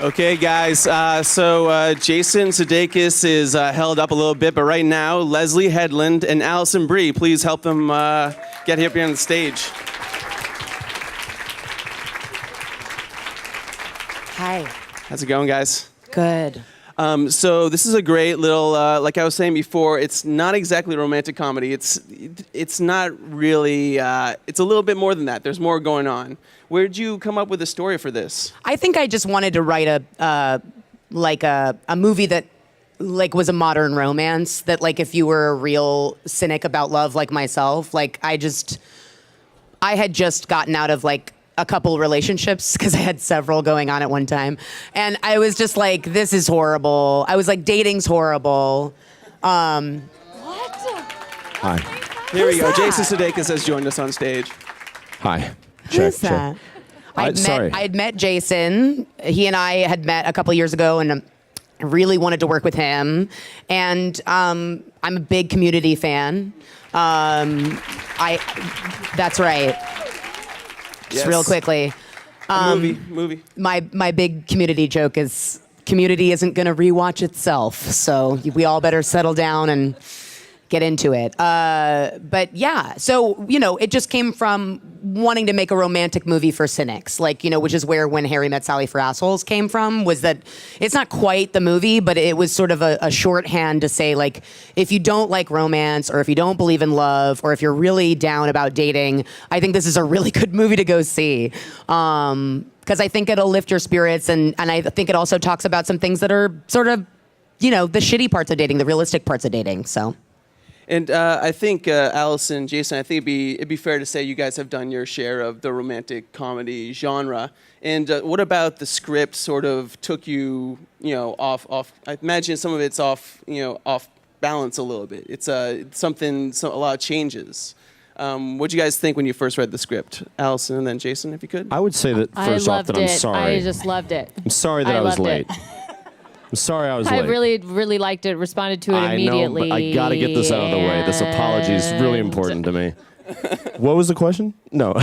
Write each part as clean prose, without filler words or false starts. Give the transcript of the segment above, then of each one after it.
Okay, guys. So Jason Sudeikis is held up a little bit, but right now, Leslie Headland and Alison Brie, please help them get up here on the stage. Hi. How's it going, guys? Good. So this is a great little, like I was saying before, it's not exactly a romantic comedy. It's not really, it's a little bit more than that. There's more going on. Where'd you come up with a story for this? I think I just wanted to write a movie that was a modern romance, that if you were a real cynic about love like myself, I had just gotten out of a couple relationships because I had several going on at one time. And I was just this is horrible. I was dating's horrible. What? Hi. Here we go. that? Jason Sudeikis has joined us on stage. Hi. Who's that? Sorry. I'd met Jason. He and I had met a couple years ago, and I really wanted to work with him. And I'm a big Community fan. That's right. Just real quickly. Movie. My big Community joke is Community isn't going to rewatch itself, so we all better settle down and get into it. But yeah, so, it just came from wanting to make a romantic movie for cynics, which is where When Harry Met Sally for Assholes came from, was that it's not quite the movie, but it was sort of a shorthand to say, if you don't like romance, or if you don't believe in love, or if you're really down about dating, I think this is a really good movie to go see. Because I think it'll lift your spirits, and I think it also talks about some things that are sort of, the shitty parts of dating, the realistic parts of dating, so... And I think, Alison, Jason, I think it'd be fair to say you guys have done your share of the romantic comedy genre. And what about the script sort of took you, off? I imagine some of it's off balance a little bit. It's a lot of changes. What'd you guys think when you first read the script? Alison and then Jason, if you could. I would say that first off that I'm sorry. I just loved it. I'm sorry that I was late. I'm sorry I was late. I really, really liked it, responded to it immediately. I know, but I got to get this out of the way. This apology is really important to me. What was the question? No.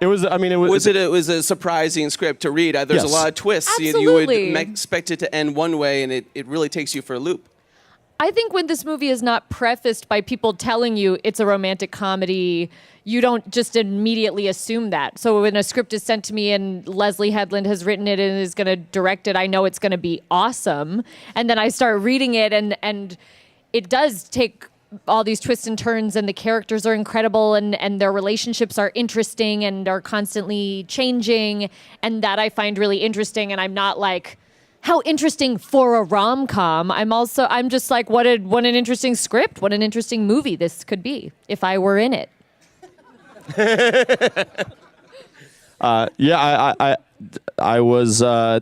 It was a surprising script to read. There's a lot of twists. Absolutely. You would expect it to end one way, and it really takes you for a loop. I think when this movie is not prefaced by people telling you it's a romantic comedy, you don't just immediately assume that. So when a script is sent to me and Leslie Headland has written it and is going to direct it, I know it's going to be awesome. And then I start reading it, and it does take all these twists and turns, and the characters are incredible, and their relationships are interesting and are constantly changing. And that I find really interesting. And I'm not how interesting for a rom-com. I'm just what an interesting script, what an interesting movie this could be if I were in it. I was, I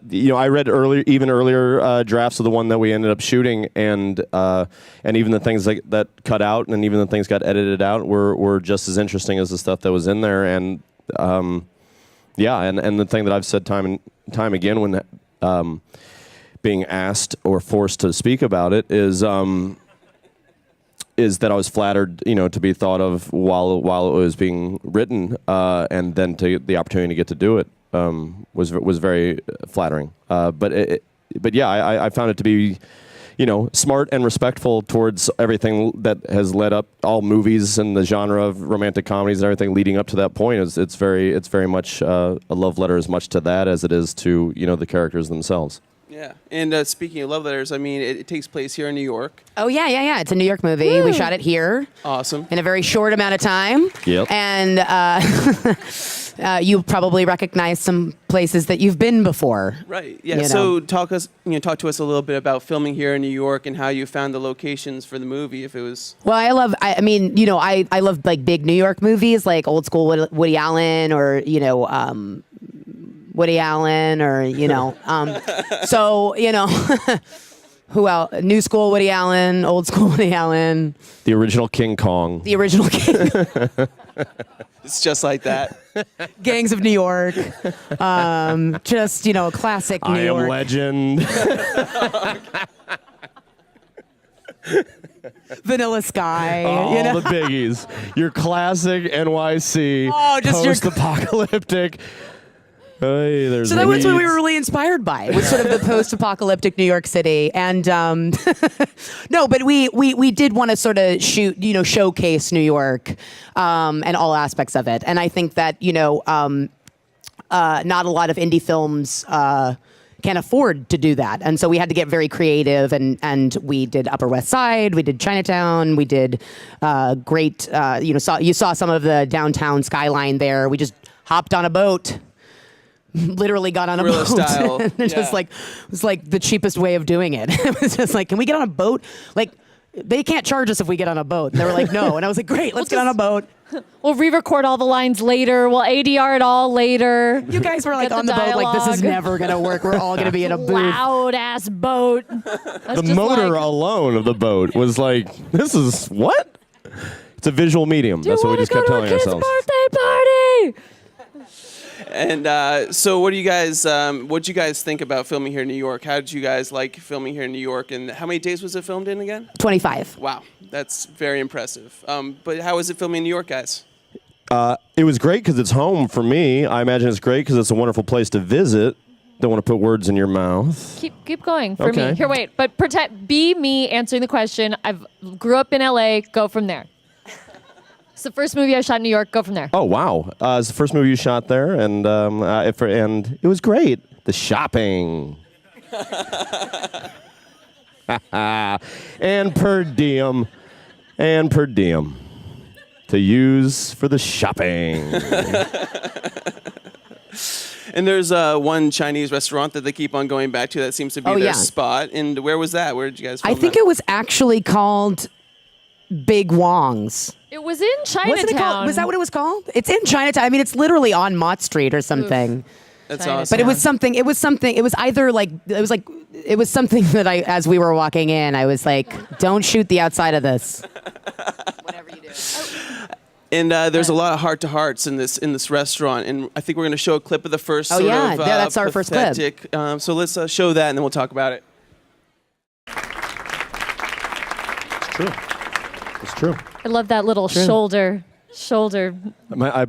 read earlier drafts of the one that we ended up shooting, and even the things that cut out, and even the things got edited out were just as interesting as the stuff that was in there. And and the thing that I've said time and time again when being asked or forced to speak about it is that I was flattered, to be thought of while it was being written, and then to the opportunity to get to do it was very flattering. But I found it to be, smart and respectful towards everything that has led up all movies and the genre of romantic comedies and everything leading up to that point. It's very much a love letter as much to that as it is to the characters themselves. Yeah, and speaking of love letters, it takes place here in New York. Oh, yeah. It's a New York movie. Woo. We shot it here. Awesome. In a very short amount of time. Yep. And you probably recognize some places that you've been before. Right, yeah. So talk to us a little bit about filming here in New York and how you found the locations for the movie, if it was... Well, I love big New York movies, like old school Woody Allen, or, Woody Allen, or, who else? New school Woody Allen, old school Woody Allen. The original King Kong. The original King. It's just like that. Gangs of New York. Just, classic New York. I Am Legend. Vanilla Sky. All the biggies. Your classic NYC. Oh, just post-apocalyptic. Hey, there's So that was what we weeds. were really inspired by. Was sort of the post-apocalyptic New York City, and no, but we did want to sort of showcase New York and all aspects of it. And I think that not a lot of indie films can afford to do that, and so we had to get very creative. And we did Upper West Side, we did Chinatown, we did great. You saw some of the downtown skyline there. We just hopped on a boat. Literally got on a Guerrilla boat. style. And it Yeah. was like the cheapest way of doing it. It was just like, can we get on a boat? Like, they can't charge us if we get on a boat. And they were like, no. And I was like, great, let's get on a boat. We'll re-record all the lines later. We'll ADR it all later. You guys were like Get on the boat, like, this is dialogue. never gonna work. We're all gonna be in a booth. Loud ass boat. The motor alone of the boat was like, this is what? It's a visual medium. That's what we just kept telling ourselves. Birthday party. And so, what do you guys think about filming here in New York? How did you guys like filming here in New York? And how many days was it filmed in again? 25. Wow, that's very impressive. But how was it filming in New York, guys? It was great because it's home for me. I imagine it's great because it's a wonderful place to visit. Don't want to put words in your mouth. Keep going for Okay. me. Here, wait. But be me answering the question. I've grew up in LA. Go from there. It's the first movie I shot in New York. Go from there. Oh wow! It's the first movie you shot there, and and it was great. The shopping, and per diem, to use for the shopping. And there's one Chinese restaurant that they keep on going back to that seems to be Oh, their yeah. spot. And where was that? Where did you guys film I think that? it was actually called Big Wong's. It was in Chinatown. Wasn't it called? Was that what it was called? It's in Chinatown. I mean, it's literally on Mott Street or something. That's Chinatown. awesome. But it was something. It was something. It was either like. It was something that as we were walking in, I was like, "Don't shoot the outside of this." Whatever you do. And there's a lot of heart-to-hearts in this restaurant, and I think we're going to show a clip of the first. Oh, sort yeah. of, Yeah, that's our first clip. pathetic. So let's show that, and then we'll talk about it. It's true. It's true. I love that little shoulder. My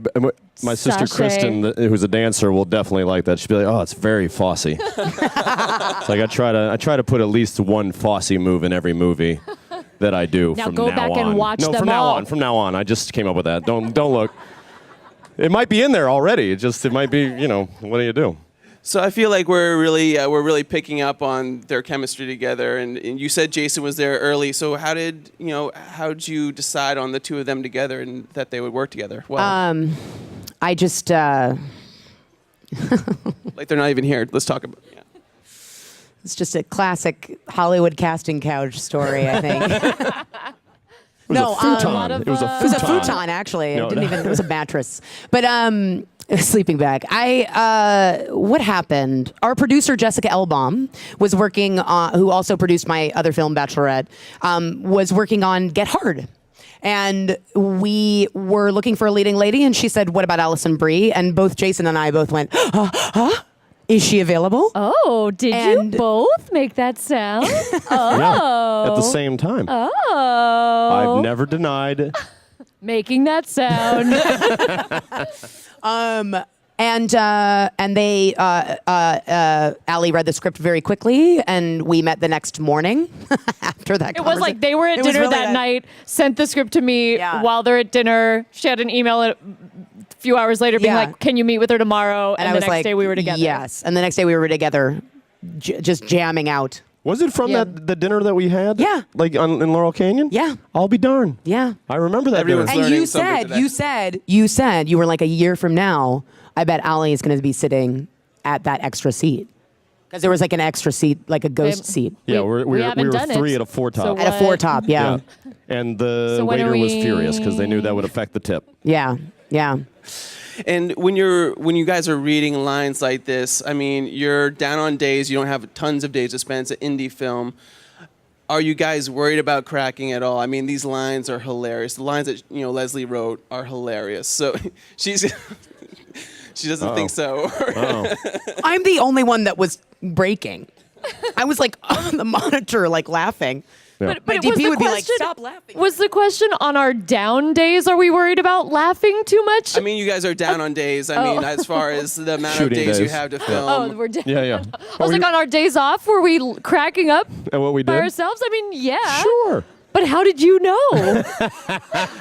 sister Sachet. Kristen, who's a dancer, will definitely like that. She'll be like, "Oh, it's very Fosse." It's like I try to put at least one Fosse move in every movie that I do. Now from go now back and on. watch No, them from now all. on. From now on, I just came up with that. Don't look. It might be in there already. It might be. What do you do? So I feel like we're really picking up on their chemistry together. And you said Jason was there early. So how did you decide on the two of them together and that they would work together? Well, I just. like they're not even here. Let's talk about. Yeah. It's just a classic Hollywood casting couch story, I think. It was No, a futon. a lot of, it was a It was a futon. futon, actually. No, It didn't no. even. It was a mattress. But a sleeping bag. What happened? Our producer Jessica Elbaum was working on, who also produced my other film Bachelorette, was working on Get Hard. And we were looking for a leading lady, and she said, "What about Alison Brie?" And both Jason and I both went, "Huh? Is she available?" Oh, did And- you both make that sound? Oh. At the same time. Oh. I've never denied. Making that sound. And they, Ali read the script very quickly, and we met the next morning after that. It was like they were at It was dinner really that night, sent the script to me Yeah. while they're at dinner. She had an email a few hours later being Yeah. like, "Can you meet with her tomorrow?" And I the was next like, day we were together. Yes, and the next day we were together, just jamming out. Was it from Yeah. the dinner that we had? Yeah. Like in Laurel Canyon? Yeah. I'll be darned. Yeah. I remember that Everyone's dinner. And learning you something said, today. you were like, a year from now, I bet Ali is going to be sitting at that extra seat. Because there was like an extra seat, like a ghost seat. Yeah, We we haven't were done it. 3 at a 4-top. So At a What? four top, yeah. And the So when waiter are was we- furious because they knew that would affect the tip. Yeah. Yeah. And when you guys are reading lines like this, I mean, you're down on days. You don't have tons of days to spend. It's an indie film. Are you guys worried about cracking at all? I mean, these lines are hilarious. The lines that Leslie wrote are hilarious. So she doesn't think so. I'm the only one that was breaking. I was like on the monitor, like laughing. But My it was DP the would be like, question- "Stop laughing." Was the question on our down days? Are we worried about laughing too much? I mean, you guys are down on days. I mean, as far as the amount Shooting of days you days. have to film. oh, we're down. Yeah. I was like, on our days off, were we cracking up And what we by did? ourselves? I mean, yeah. Sure. But how did you know?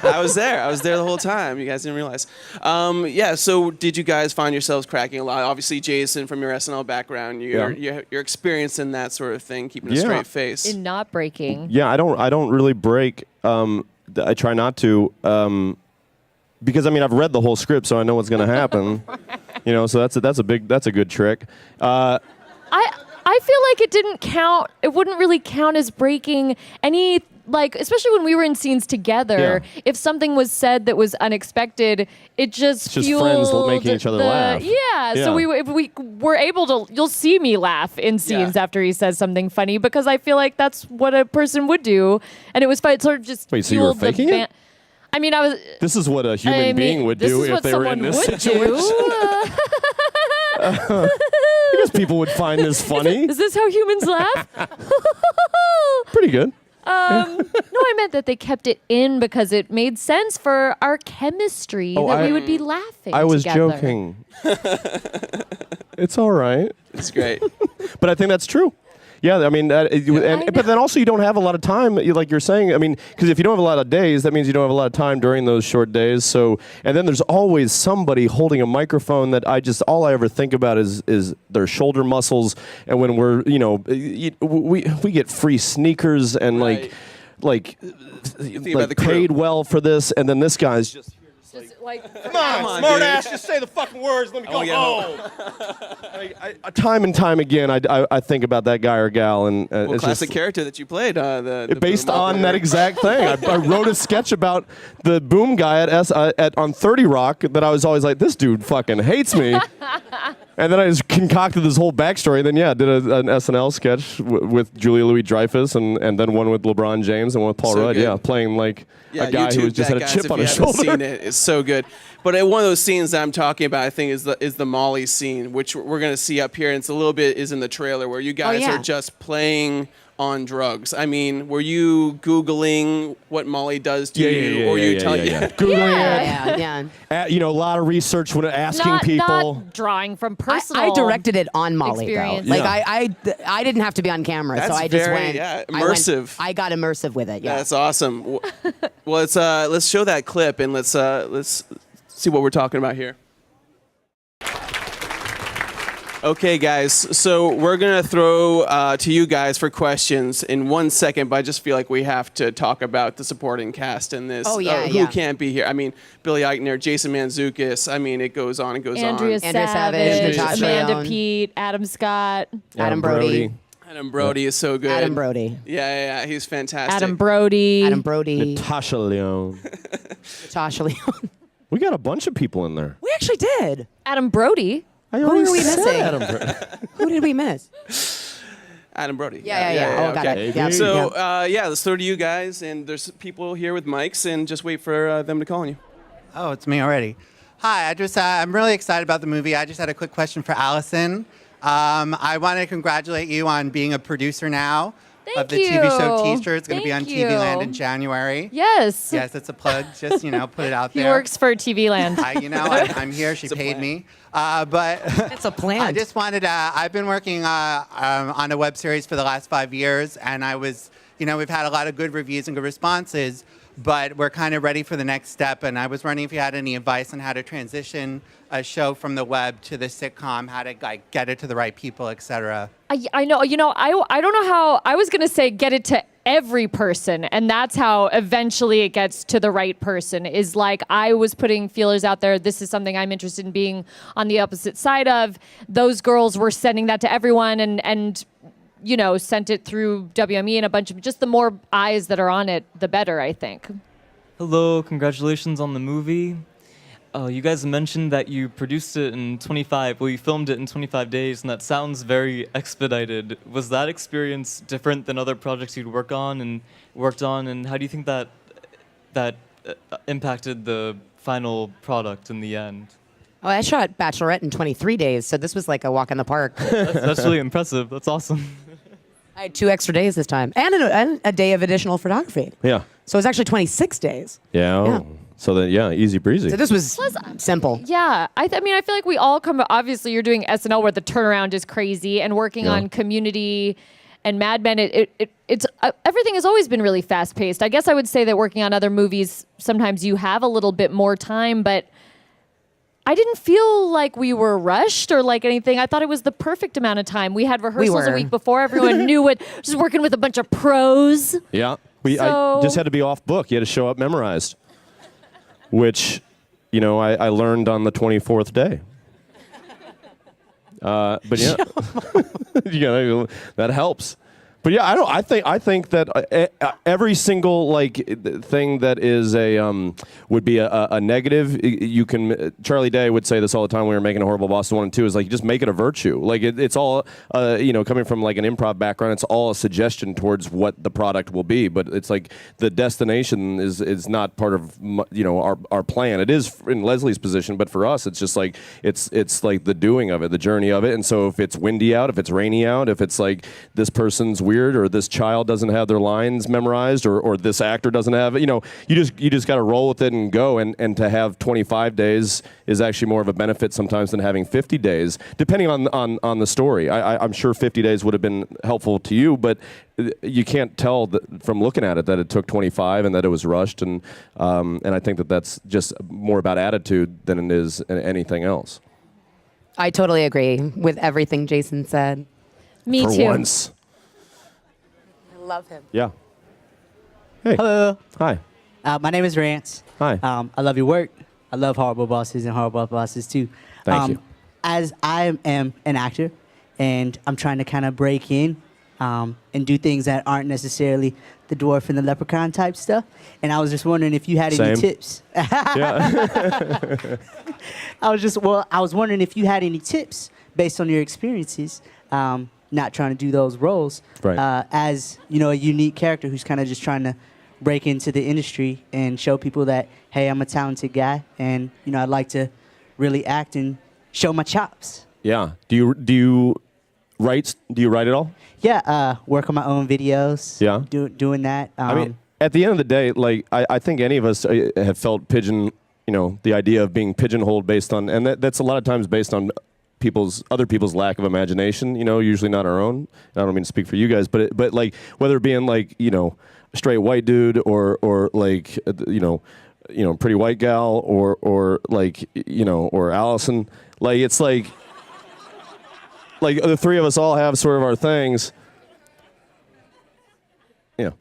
I was there. I was there the whole time. You guys didn't realize. Yeah. So, did you guys find yourselves cracking a lot? Obviously, Jason, from your SNL background, you're experienced in that sort of thing, keeping a Yeah. straight face. In not breaking. Yeah, I don't really break. I try not to, because I mean I've read the whole script, so I know what's going to happen. So that's a good trick. I feel like it didn't count. It wouldn't really count as breaking any, like, especially when we were in scenes together. Yeah. If something was said that was unexpected, it just It's just fueled friends making each other laugh. Yeah. Yeah. So if we were able to, you'll see me laugh in scenes Yeah. after he says something funny because I feel like that's what a person would do, and it was fun. It sort of just Wait, so you were fueled the faking it? I mean, I was. This is what a human I mean, being would this do is if what they were in someone this would situation. do. I guess people would find this funny. Is this how humans laugh? Pretty good. No, I meant that they kept it in because it made sense for our chemistry that we would be laughing I was together. joking. It's all right. It's great. But I think that's true. Yeah, I mean, but then also you don't have a lot of time, like you're saying. I mean, because if you don't have a lot of days, that means you don't have a lot of time during those short days. So, and then there's always somebody holding a microphone that all I ever think about is their shoulder muscles. And when we're, we get free sneakers and Right. like about the crew. paid well for this, and then this guy's just. Come on, Smart dude. ass, just say the fucking words. Let me go wanna get home. Time and time again, I think about that guy or gal, and Well, it's classic just character that you played. The based boom on that operator. exact thing. I wrote a sketch about the boom guy on 30 Rock that I was always like, this dude fucking hates me. And then I just concocted this whole backstory. Then did an SNL sketch with Julia Louis-Dreyfus, and then one with LeBron James and one with Paul So Rudd. good. Yeah, playing like a guy YouTube who just had that, a guys, chip if on you his haven't shoulder. Seen it, it's so good. But one of those scenes that I'm talking about, I think, is the Molly scene, which we're gonna see up here, and it's a little bit is in the trailer where you guys yeah. are just playing on drugs. I mean, were you Googling what Molly does to you, or you telling Googling it. Yeah. A lot of research when asking people. Not drawing from personal. I directed it on Molly experience. though. Like Yeah. I didn't have to be on camera, so That's I just very, went immersive. I got immersive with it. Yeah. That's awesome. Well, let's show that clip and let's see what we're talking about here. Okay, guys. So we're gonna throw to you guys for questions in 1 second, but I just feel like we have to talk about the supporting cast in this. Oh, yeah, who yeah. can't be here? I mean, Billy Eichner, Jason Mantzoukas. I mean, it goes on and goes Andrea on. Andrea Savage, Savage, Natasha Amanda Lyonne. Pete, Adam Scott, Adam Brody. Adam Brody is so good. Adam Brody. Yeah, he's fantastic. Adam Brody. Adam Brody. Natasha Lyonne. Natasha Lyonne. We got a bunch of people in there. We actually did. Adam Brody. Who are we missing? Adam Brody. Who did we miss? Adam Brody. Yeah. Oh, got okay. it. Yeah. So let's throw to you guys, and there's people here with mics, and just wait for them to call on you. Oh, it's me already. Hi, I'm really excited about the movie. I just had a quick question for Alison. I want to congratulate you on being a producer now of the TV show you. Teacher. It's going to be on Thank TV Land you. in January. Yes. Yes, it's a plug. Just, put it out He there. works for TV Land. I'm here. She paid me. But It's a plan. I just wanted to, I've been working on a web series for the last 5 years, and we've had a lot of good reviews and good responses, but we're kind of ready for the next step. And I was wondering if you had any advice on how to transition a show from the web to the sitcom, how to get it to the right people, et cetera. I know. I don't know how. I was going to say get it to every person, and that's how eventually it gets to the right person. Is like I was putting feelers out there. This is something I'm interested in being on the opposite side of. Those girls were sending that to everyone, and sent it through WME and a bunch of just the more eyes that are on it, the better, I think. Hello, congratulations on the movie. You guys mentioned that you produced it in you filmed it in 25 days, and that sounds very expedited. Was that experience different than other projects you'd worked on, and how do you think that impacted the final product in the end? Oh, I shot Bachelorette in 23 days, so this was like a walk in the park. That's really impressive. That's awesome. I had 2 extra days this time, and a day of additional photography. Yeah. So it's actually 26 days. Yeah. Oh. Yeah. So then, yeah, easy breezy. So this was simple. Yeah, I mean, I feel like we all come. Obviously, you're doing SNL where the turnaround is crazy, and working on Community and Mad Men. It's everything has always been really fast paced. I guess I would say that working on other movies, sometimes you have a little bit more time, but I didn't feel like we were rushed or like anything. I thought it was the perfect amount of time. We had rehearsals a week before. Everyone knew what. Just working with a bunch of pros. Yeah. I So- just had to be off book. You had to show up memorized, which, I learned on the 24th day. But yeah, that helps. But yeah, I think that every single thing that is would be a negative. You can. Charlie Day would say this all the time when we were making A Horrible Bosses 1 and 2. Is like, just make it a virtue. Like it's all coming from like an improv background. It's all a suggestion towards what the product will be. But it's like the destination is not part of our plan. It is in Leslie's position, but for us, it's just like it's like the doing of it, the journey of it. And so if it's windy out, if it's rainy out, if it's like this person's weird, or this child doesn't have their lines memorized, or this actor doesn't have it, you just got to roll with it and go. And to have 25 days is actually more of a benefit sometimes than having 50 days, depending on the story. I'm sure 50 days would have been helpful to you, but you can't tell from looking at it that it took 25 and that it was rushed. And I think that that's just more about attitude than it is anything else. I totally agree with everything Jason said. Me For too. once. I love him. Yeah. Hey. Hello. Hi. My name is Rance. Hi. I love your work. I love Horrible Bosses and Horrible Bosses too. Thank you. As I am an actor, and I'm trying to kind of break in and do things that aren't necessarily the dwarf and the leprechaun type stuff. And I was just wondering if you had any Same. tips. Yeah. I was wondering if you had any tips based on your experiences, not trying to do those roles, Right. as a unique character who's kind of just trying to break into the industry and show people that, hey, I'm a talented guy, and I'd like to really act and show my chops. Yeah. Do you write? Do you write it all? Yeah, work on my own videos. Yeah. Doing that. I mean, at the end of the day, like I think any of us have felt the idea of being pigeonholed based on, and that's a lot of times based on other people's lack of imagination. Usually not our own. I don't mean to speak for you guys, but like whether it being like a straight white dude or like pretty white gal or like or Alison, like it's like the three of us all have sort of our things. Yeah.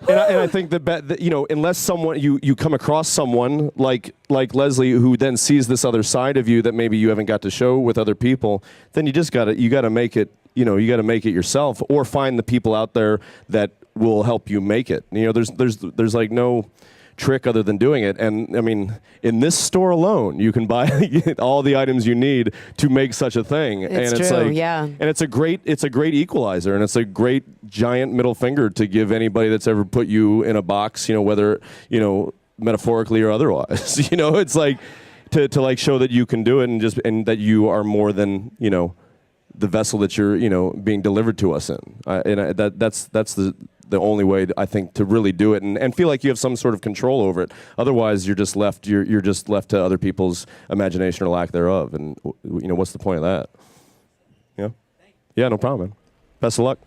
And I think that unless someone you come across someone like Leslie who then sees this other side of you that maybe you haven't got to show with other people, then you gotta make it yourself, or find the people out there that will help you make it. There's like no trick other than doing it. And I mean, in this store alone, you can buy all the items you need to make such a thing. It's and it's true, like, yeah. and it's a great equalizer, and it's a great giant middle finger to give anybody that's ever put you in a box, whether metaphorically or otherwise. It's like to like show that you can do it, and that you are more than the vessel that you're being delivered to us in. That's the only way I think to really do it and feel like you have some sort of control over it. Otherwise, you're just left to other people's imagination or lack thereof. And what's the point of that? Yeah. Yeah, no problem, man. Best of luck.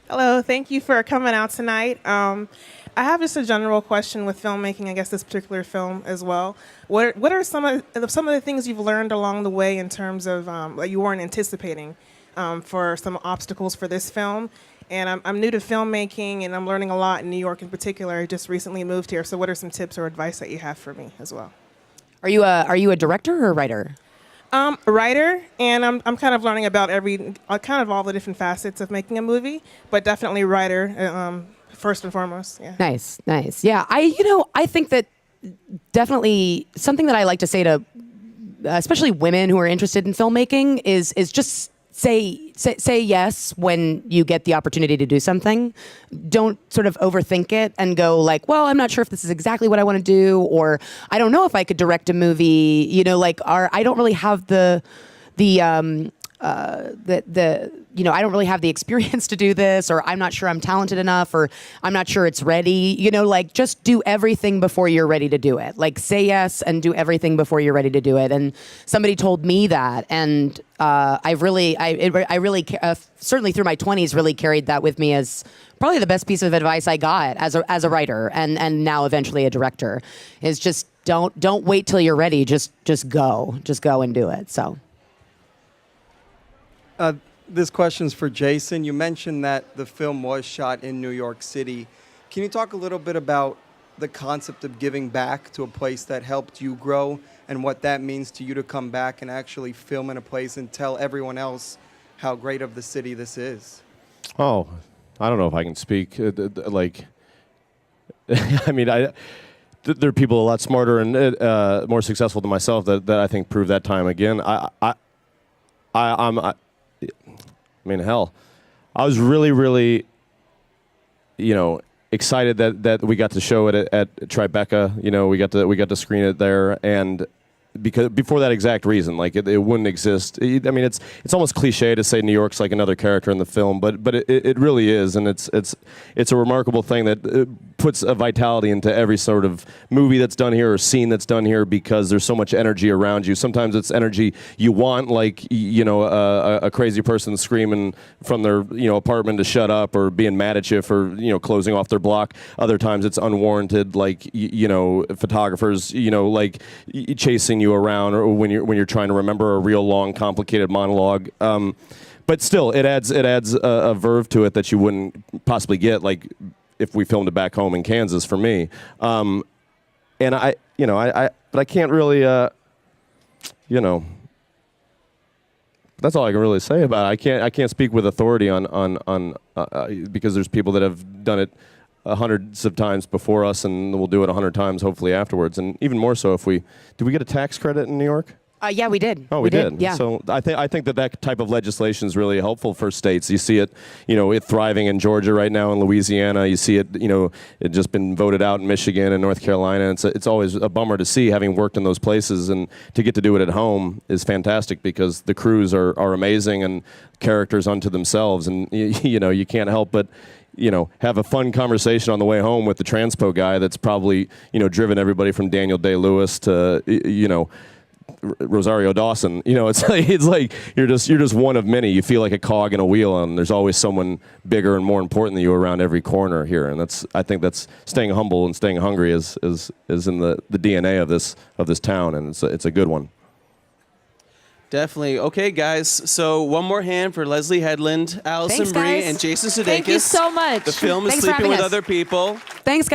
Hello, thank you for coming out tonight. I have just a general question with filmmaking, I guess this particular film as well. What are some of the things you've learned along the way in terms of that you weren't anticipating for some obstacles for this film? And I'm new to filmmaking, and I'm learning a lot in New York in particular. I just recently moved here, so what are some tips or advice that you have for me as well? Are you a director or a writer? A writer, and I'm kind of learning about all the different facets of making a movie, but definitely writer first and foremost. Yeah. Nice. Yeah, I think that definitely something that I like to say to, especially women who are interested in filmmaking, is just say yes when you get the opportunity to do something. Don't sort of overthink it and go like, well, I'm not sure if this is exactly what I want to do, or I don't know if I could direct a movie. I don't really have the I don't really have the experience to do this, or I'm not sure I'm talented enough, or I'm not sure it's ready. Like just do everything before you're ready to do it. Like say yes and do everything before you're ready to do it. And somebody told me that, and I really, certainly through my 20s, really carried that with me as probably the best piece of advice I got as a writer, and now eventually a director, is just don't wait till you're ready. Just go and do it. So. This question's for Jason. You mentioned that the film was shot in New York City. Can you talk a little bit about the concept of giving back to a place that helped you grow, and what that means to you to come back and actually film in a place and tell everyone else how great of the city this is? Oh, I don't know if I can speak. I mean, there are people a lot smarter and more successful than myself that I think prove that time again. I mean, hell, I was really, really, excited that we got to show it at Tribeca. We got to screen it there, and because before that exact reason, like it wouldn't exist. I mean, it's almost cliche to say New York's like another character in the film, but it really is, and it's a remarkable thing that puts a vitality into every sort of movie that's done here or scene that's done here, because there's so much energy around you. Sometimes it's energy you want, like a crazy person screaming from their apartment to shut up, or being mad at you for closing off their block. Other times it's unwarranted, like photographers like chasing you around, or when you're trying to remember a real long complicated monologue. But still, it adds a verve to it that you wouldn't possibly get like if we filmed it back home in Kansas, for me. And but I can't really that's all I can really say about it. I can't speak with authority on because there's people that have done it hundreds of times before us, and we'll do it 100 times hopefully afterwards, and even more so if we get a tax credit in New York? Yeah, we did. Oh, we did. Yeah. So I think that type of legislation is really helpful for states. You see it, it thriving in Georgia right now, in Louisiana. You see it, it just been voted out in Michigan and North Carolina. It's always a bummer to see, having worked in those places, and to get to do it at home is fantastic, because the crews are amazing and characters unto themselves, and you can't help but have a fun conversation on the way home with the transpo guy that's probably driven everybody from Daniel Day-Lewis to Rosario Dawson. It's like you're just one of many. You feel like a cog in a wheel, and there's always someone bigger and more important than you around every corner here. And I think that's staying humble and staying hungry is in the DNA of this town, and it's a good one. Definitely. Okay, guys. So one more hand for Leslie Headland, Alison Thanks, Brie, guys. and Jason Sudeikis. Thank you so much. The film is Thanks for Sleeping having with us. Other People. Thanks, guys.